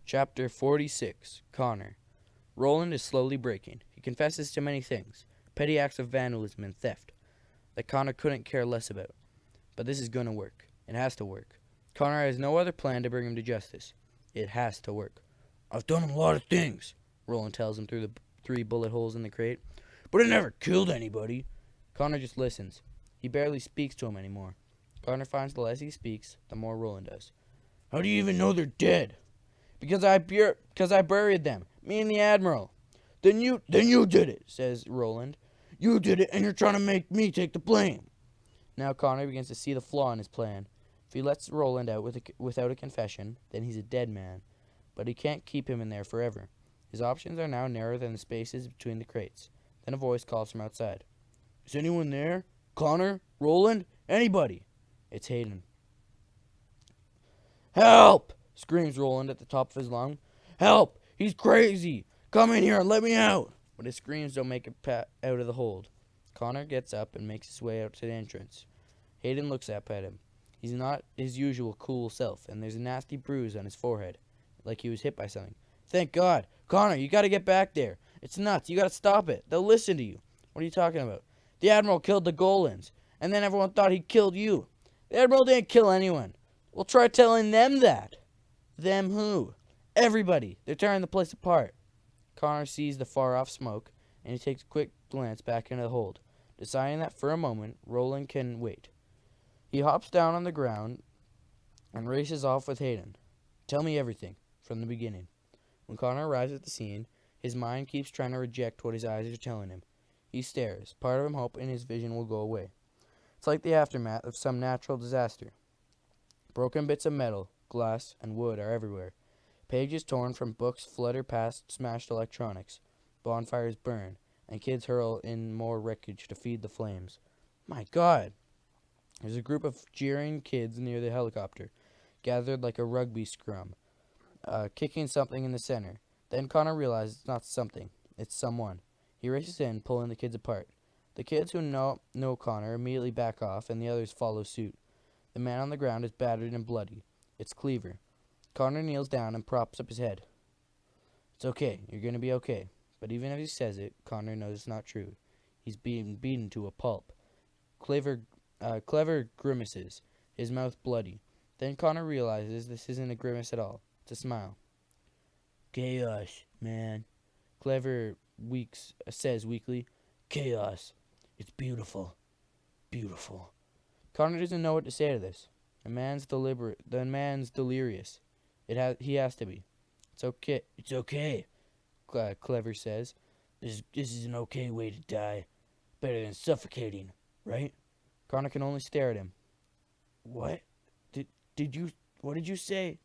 Chapter 46. Connor. Roland is slowly breaking. He confesses to many things, petty acts of vandalism and theft, that Connor couldn't care less about. But this is going to work. It has to work. Connor has no other plan to bring him to justice. It has to work. "I've done a lot of things," Roland tells him through the 3 bullet holes in the crate, "but I never killed anybody." Connor just listens. He barely speaks to him anymore. Connor finds the less he speaks, the more Roland does. "How do you even know they're dead?" Because I buried them. Me and the Admiral." Then you did it," says Roland. "You did it, and you're trying to make me take the blame." Now Connor begins to see the flaw in his plan. If he lets Roland out without a confession, then he's a dead man. But he can't keep him in there forever. His options are now narrower than the spaces between the crates. Then a voice calls from outside. "Is anyone there? Connor? Roland? Anybody?" It's Hayden. "Help!" screams Roland at the top of his lung. "Help! He's crazy! Come in here and let me out!" But his screams don't make it out of the hold. Connor gets up and makes his way out to the entrance. Hayden looks up at him. He's not his usual cool self, and there's a nasty bruise on his forehead, like he was hit by something. "Thank God! Connor, you gotta get back there! It's nuts! You gotta stop it! They'll listen to you!" "What are you talking about?" "The Admiral killed the Golans, and then everyone thought he killed you." "The Admiral didn't kill anyone." "Well, try telling them that." "Them who?" "Everybody. They're tearing the place apart." Connor sees the far-off smoke, and he takes a quick glance back into the hold, deciding that for a moment Roland can wait. He hops down on the ground and races off with Hayden. "Tell me everything, from the beginning." When Connor arrives at the scene, his mind keeps trying to reject what his eyes are telling him. He stares, part of him hoping his vision will go away. It's like the aftermath of some natural disaster. Broken bits of metal, glass, and wood are everywhere. Pages torn from books flutter past smashed electronics. Bonfires burn, and kids hurl in more wreckage to feed the flames. My God! There's a group of jeering kids near the helicopter, gathered like a rugby scrum, kicking something in the center. Then Connor realizes it's not something, it's someone. He races in, pulling the kids apart. The kids who know Connor immediately back off, and the others follow suit. The man on the ground is battered and bloody. It's Cleaver. Connor kneels down and props up his head. "It's okay. You're going to be okay." But even if he says it, Connor knows it's not true. He's being beaten to a pulp. Clever grimaces, his mouth bloody. Then Connor realizes this isn't a grimace at all. It's a smile. "Chaos, man," Clever says weakly. "Chaos. It's beautiful. Beautiful." Connor doesn't know what to say to this. The man's delirious. He has to be. "It's okay. It's okay," Clever says. This is an okay way to die. Better than suffocating, right?" Connor can only stare at him. What did you say?"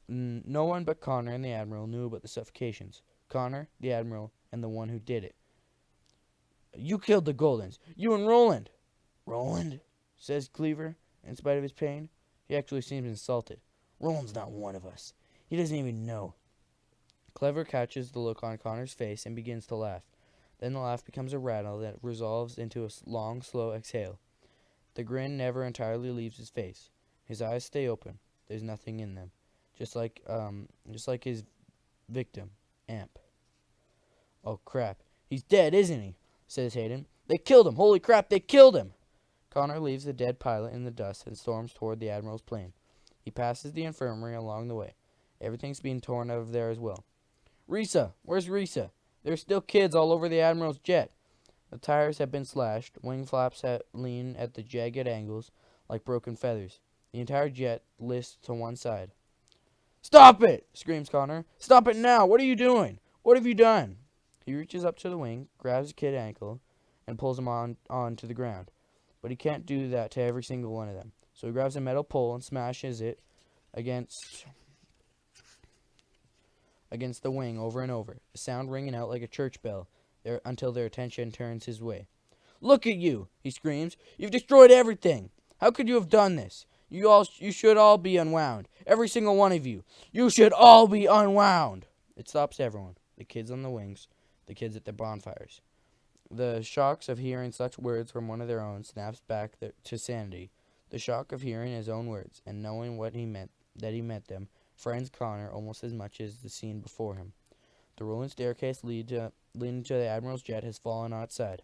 No one but Connor and the Admiral knew about the suffocations. Connor, the Admiral, and the one who did it. "You killed the Goldens. You and Roland." "Roland?" says Cleaver, in spite of his pain. He actually seems insulted. "Roland's not one of us. He doesn't even know." Clever catches the look on Connor's face and begins to laugh. Then the laugh becomes a rattle that resolves into a long, slow exhale. The grin never entirely leaves his face. His eyes stay open. There's nothing in them. Just like his victim, Amp. "Oh, crap. He's dead, isn't he?" says Hayden. "They killed him. Holy crap, they killed him." Connor leaves the dead pilot in the dust and storms toward the Admiral's plane. He passes the infirmary along the way. Everything's being torn out of there as well. "Risa! Where's Risa? There's still kids all over the Admiral's jet." The tires have been slashed. Wing flaps lean at the jagged angles like broken feathers. The entire jet lists to one side. "Stop it!" screams Connor. "Stop it now! What are you doing? What have you done?" He reaches up to the wing, grabs a kid's ankle, and pulls him onto the ground. But he can't do that to every single one of them. So he grabs a metal pole and smashes it against the wing over and over, the sound ringing out like a church bell until their attention turns his way. "Look at you!" he screams. "You've destroyed everything! How could you have done this? You should all be unwound. Every single one of you. You should all be unwound!" It stops everyone. The kids on the wings, the kids at their bonfires. The shocks of hearing such words from one of their own snaps back to sanity. The shock of hearing his own words and knowing that he meant them frightens Connor almost as much as the scene before him. The rolling staircase leading to the Admiral's jet has fallen on its side.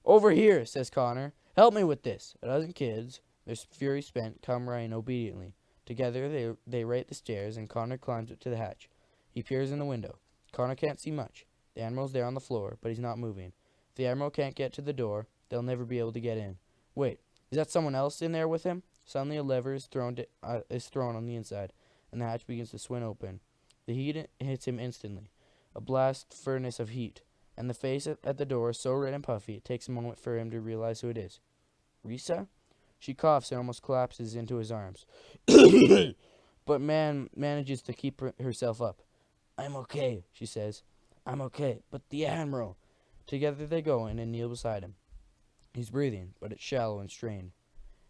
"Over here," says Connor. "Help me with this." A dozen kids, their fury spent, come running obediently. Together they rate the stairs, and Connor climbs up to the hatch. He peers in the window. Connor can't see much. The Admiral's there on the floor, but he's not moving. If the Admiral can't get to the door, they'll never be able to get in. Wait, is that someone else in there with him? Suddenly a lever is thrown on the inside, and the hatch begins to swing open. The heat hits him instantly, a blast furnace of heat, and the face at the door is so red and puffy it takes a moment for him to realize who it is. Risa? She coughs and almost collapses into his arms, but manages to keep herself up. "I'm okay," she says. "I'm okay, but the Admiral." Together they go in and kneel beside him. He's breathing, but it's shallow and strained.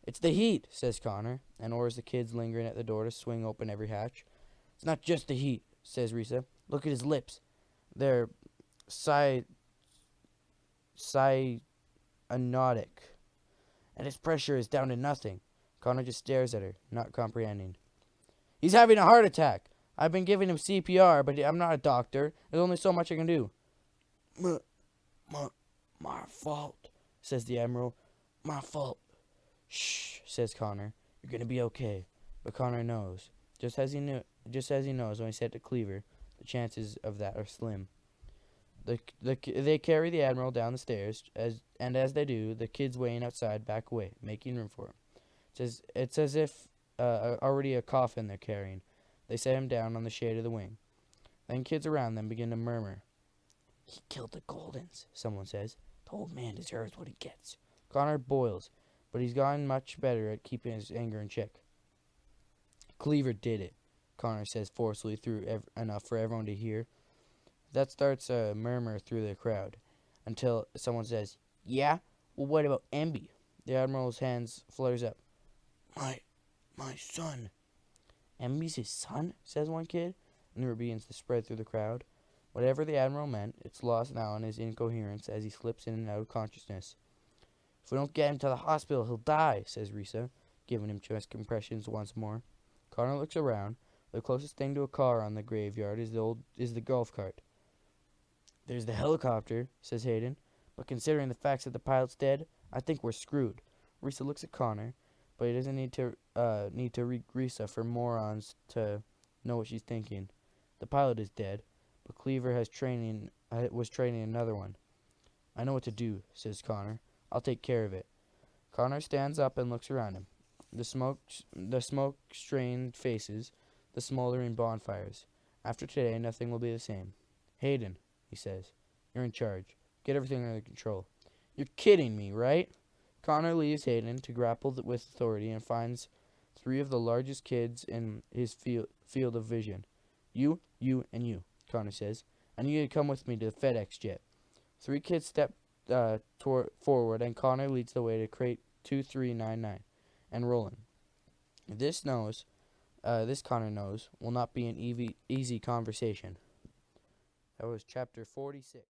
"It's the heat," says Connor, and orders the kids lingering at the door to swing open every hatch. "It's not just the heat," says Risa. "Look at his lips. They're cyanotic, and his pressure is down to nothing." Connor just stares at her, not comprehending. "He's having a heart attack. I've been giving him CPR, but I'm not a doctor. There's only so much I can do." My fault," says the Admiral. "My fault." "Shh," says Connor. "You're gonna be okay." But Connor knows. Just as he knows when he said to Cleaver, the chances of that are slim. They carry the Admiral down the stairs, as they do, the kids waiting outside back away, making room for him. It's as if already a coffin they're carrying. They set him down on the shade of the wing. Then kids around them begin to murmur. "He killed the Goldens," someone says. "The old man deserves what he gets." Connor boils, but he's gotten much better at keeping his anger in check. "Cleaver did it," Connor says forcefully enough for everyone to hear. That starts a murmur through the crowd, until someone says, "Yeah? Well, what about Emby?" The Admiral's hands flutters up. My son." "Emby's his son?" says one kid, and it begins to spread through the crowd. Whatever the Admiral meant, it's lost now in his incoherence as he slips in and out of consciousness. "If we don't get him to the hospital, he'll die," says Risa, giving him chest compressions once more. Connor looks around. The closest thing to a car on the graveyard is the golf cart. "There's the helicopter," says Hayden, "but considering the facts that the pilot's dead, I think we're screwed." Risa looks at Connor, but he doesn't need to read Risa for morons to know what she's thinking. The pilot is dead, but Cleaver was training another one. "I know what to do," says Connor. "I'll take care of it." Connor stands up and looks around him. The smoke-strained faces, the smoldering bonfires. After today, nothing will be the same. "Hayden," he says, "you're in charge. Get everything under control." "You're kidding me, right?" Connor leaves Hayden to grapple with authority and finds three of the largest kids in his field of vision. You, and you," Connor says. "I need you to come with me to the FedEx jet." Three kids step forward, and Connor leads the way to crate 2399 and Roland. This Connor knows, will not be an easy conversation. That was chapter 46.